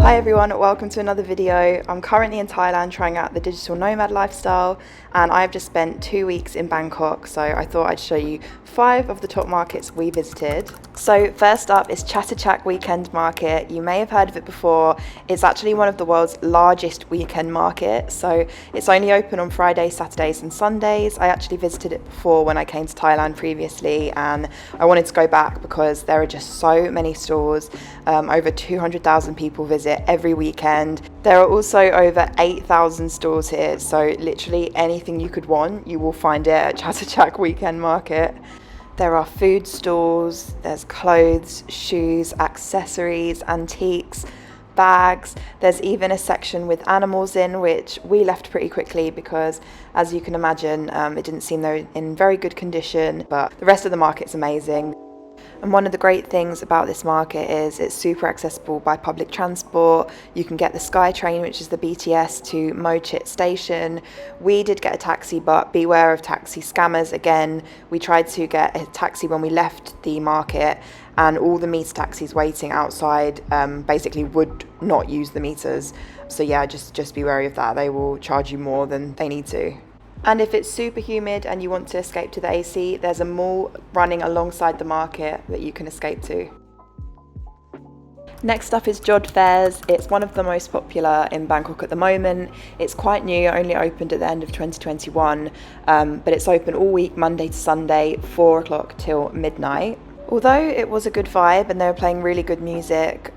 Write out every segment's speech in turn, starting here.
Hi everyone, welcome to another video. I'm currently in Thailand trying out the digital nomad lifestyle, and I've just spent 2 weeks in Bangkok, so I thought I'd show you 5 of the top markets we visited. So first up is Chatuchak Weekend Market. You may have heard of it before. It's actually one of the world's largest weekend markets, so it's only open on Fridays, Saturdays and Sundays. I actually visited it before when I came to Thailand previously, and I wanted to go back because there are just so many stores. Over 200,000 people visit every weekend. There are also over 8,000 stores here, so literally anything you could want, you will find it at Chatuchak Weekend Market. There are food stalls, there's clothes, shoes, accessories, antiques, bags. There's even a section with animals in, which we left pretty quickly because, as you can imagine, it didn't seem they were in very good condition, but the rest of the market's amazing. And one of the great things about this market is it's super accessible by public transport. You can get the Sky Train, which is the BTS, to Mochit station. We did get a taxi, but beware of taxi scammers. Again, we tried to get a taxi when we left the market, and all the meter taxis waiting outside basically would not use the meters. So yeah, just be wary of that. They will charge you more than they need to. And if it's super humid and you want to escape to the AC, there's a mall running alongside the market that you can escape to. Next up is Jodd Fairs. It's one of the most popular in Bangkok at the moment. It's quite new, only opened at the end of 2021, but it's open all week, Monday to Sunday, 4 o'clock till midnight. Although it was a good vibe and they were playing really good music,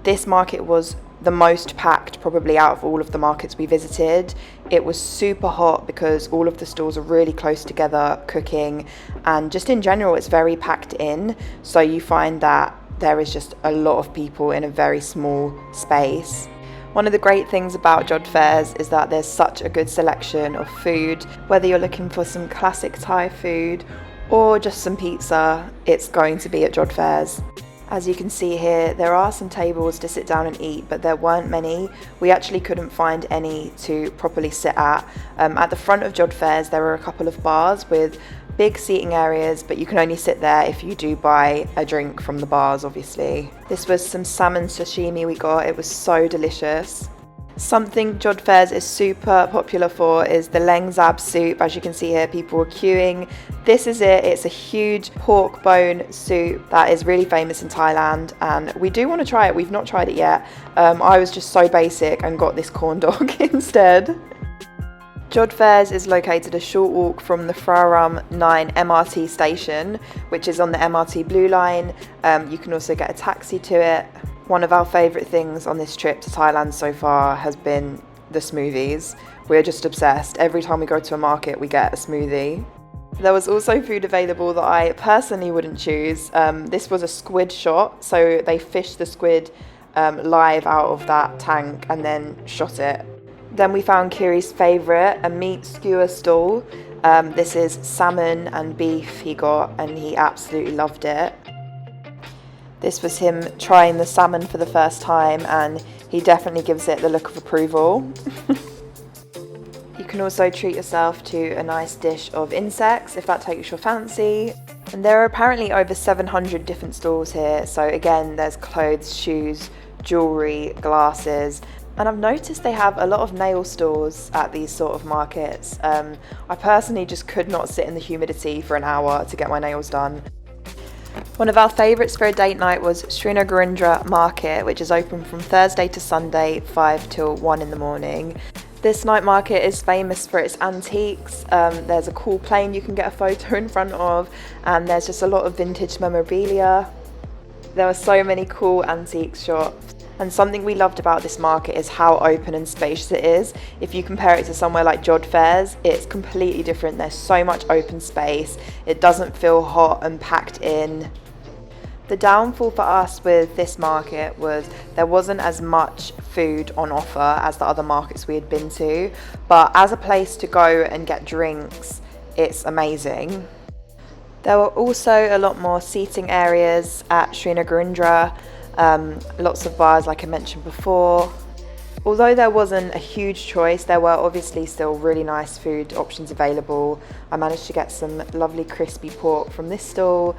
this market was the most packed probably out of all of the markets we visited. It was super hot because all of the stores are really close together cooking, and just in general it's very packed in, so you find that there is just a lot of people in a very small space. One of the great things about Jodd Fairs is that there's such a good selection of food. Whether you're looking for some classic Thai food or just some pizza, it's going to be at Jodd Fairs. As you can see here, there are some tables to sit down and eat, but there weren't many. We actually couldn't find any to properly sit at. At the front of Jodd Fairs, there were a couple of bars with big seating areas, but you can only sit there if you do buy a drink from the bars, obviously. This was some salmon sashimi we got. It was so delicious. Something Jodd Fairs is super popular for is the leng zab soup. As you can see here, people are queuing. This is it. It's a huge pork bone soup that is really famous in Thailand, and we do want to try it. We've not tried it yet. I was just so basic and got this corn dog instead. Jodd Fairs is located a short walk from the Phraram 9 MRT station, which is on the MRT Blue Line. You can also get a taxi to it. One of our favourite things on this trip to Thailand so far has been the smoothies. We're just obsessed. Every time we go to a market, we get a smoothie. There was also food available that I personally wouldn't choose. This was a squid shot, so they fished the squid live out of that tank and then shot it. Then we found Kiri's favourite, a meat skewer stall. This is salmon and beef he got, and he absolutely loved it. This was him trying the salmon for the first time, and he definitely gives it the look of approval. You can also treat yourself to a nice dish of insects if that takes your fancy. And there are apparently over 700 different stalls here, so again there's clothes, shoes, jewellery, glasses, and I've noticed they have a lot of nail stores at these sort of markets. I personally just could not sit in the humidity for an hour to get my nails done. One of our favourites for a date night was Srinagardindra market, which is open from Thursday to Sunday, 5 till 1 in the morning. This night market is famous for its antiques. There's a cool plane you can get a photo in front of, and there's just a lot of vintage memorabilia. There were so many cool antique shops. And something we loved about this market is how open and spacious it is. If you compare it to somewhere like Jodd Fairs, it's completely different. There's so much open space. It doesn't feel hot and packed in. The downfall for us with this market was there wasn't as much food on offer as the other markets we had been to, but as a place to go and get drinks, it's amazing. There were also a lot more seating areas at Srinagardindra. Lots of bars like I mentioned before. Although there wasn't a huge choice, there were obviously still really nice food options available. I managed to get some lovely crispy pork from this stall.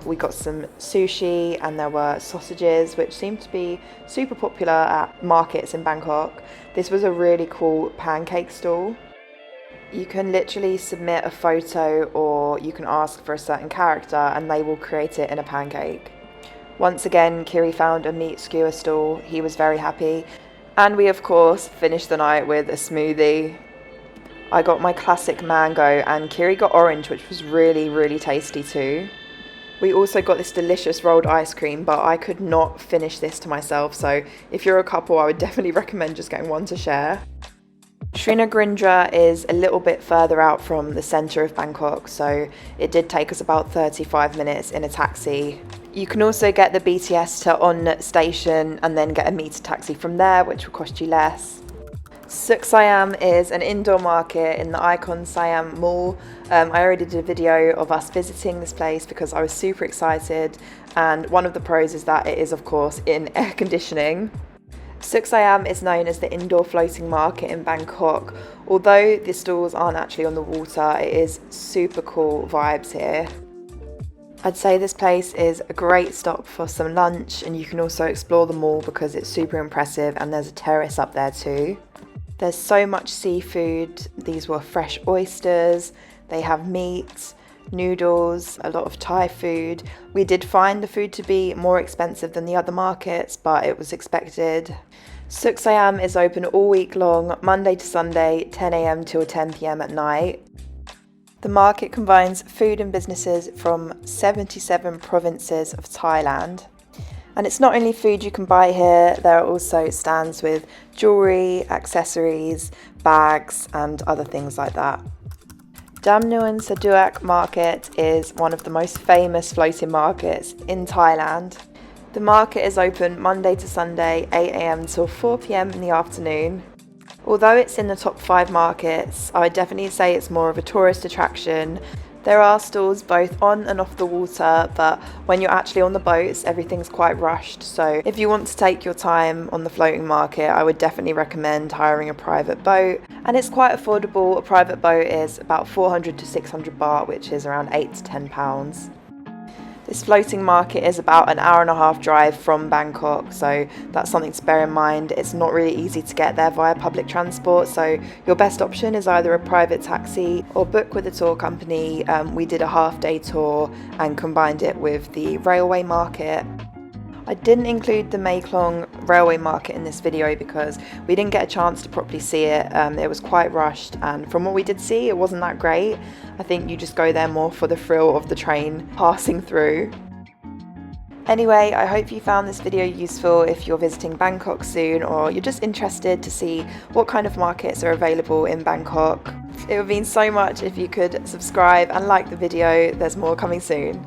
We got some sushi, and there were sausages, which seemed to be super popular at markets in Bangkok. This was a really cool pancake stall. You can literally submit a photo, or you can ask for a certain character and they will create it in a pancake. Once again, Kiri found a meat skewer stall. He was very happy. And we of course finished the night with a smoothie. I got my classic mango and Kiri got orange, which was really tasty too. We also got this delicious rolled ice cream, but I could not finish this to myself, so if you're a couple, I would definitely recommend just getting one to share. Srinagardindra is a little bit further out from the centre of Bangkok, so it did take us about 35 minutes in a taxi. You can also get the BTS to On station and then get a meter taxi from there, which will cost you less. SOOKSIAM is an indoor market in the Icon Siam Mall. I already did a video of us visiting this place because I was super excited, and one of the pros is that it is of course in air conditioning. SOOKSIAM is known as the indoor floating market in Bangkok. Although the stalls aren't actually on the water, it is super cool vibes here. I'd say this place is a great stop for some lunch, and you can also explore the mall because it's super impressive, and there's a terrace up there too. There's so much seafood. These were fresh oysters, they have meat, noodles, a lot of Thai food. We did find the food to be more expensive than the other markets, but it was expected. SOOKSIAM is open all week long, Monday to Sunday, 10 AM till 10 PM at night. The market combines food and businesses from 77 provinces of Thailand. And it's not only food you can buy here, there are also stands with jewellery, accessories, bags and other things like that. Damnoen Saduak market is one of the most famous floating markets in Thailand. The market is open Monday to Sunday, 8 AM till 4 PM in the afternoon. Although it's in the top 5 markets, I would definitely say it's more of a tourist attraction. There are stalls both on and off the water, but when you're actually on the boats, everything's quite rushed. So if you want to take your time on the floating market, I would definitely recommend hiring a private boat. And it's quite affordable. A private boat is about 400 to 600 baht, which is around £8 to £10. This floating market is about an hour-and-a-half drive from Bangkok, so that's something to bear in mind. It's not really easy to get there via public transport, so your best option is either a private taxi or book with a tour company. We did a half-day tour and combined it with the railway market. I didn't include the Maeklong railway market in this video because we didn't get a chance to properly see it. It was quite rushed, and from what we did see, it wasn't that great. I think you just go there more for the thrill of the train passing through. Anyway, I hope you found this video useful if you're visiting Bangkok soon, or you're just interested to see what kind of markets are available in Bangkok. It would mean so much if you could subscribe and like the video. There's more coming soon.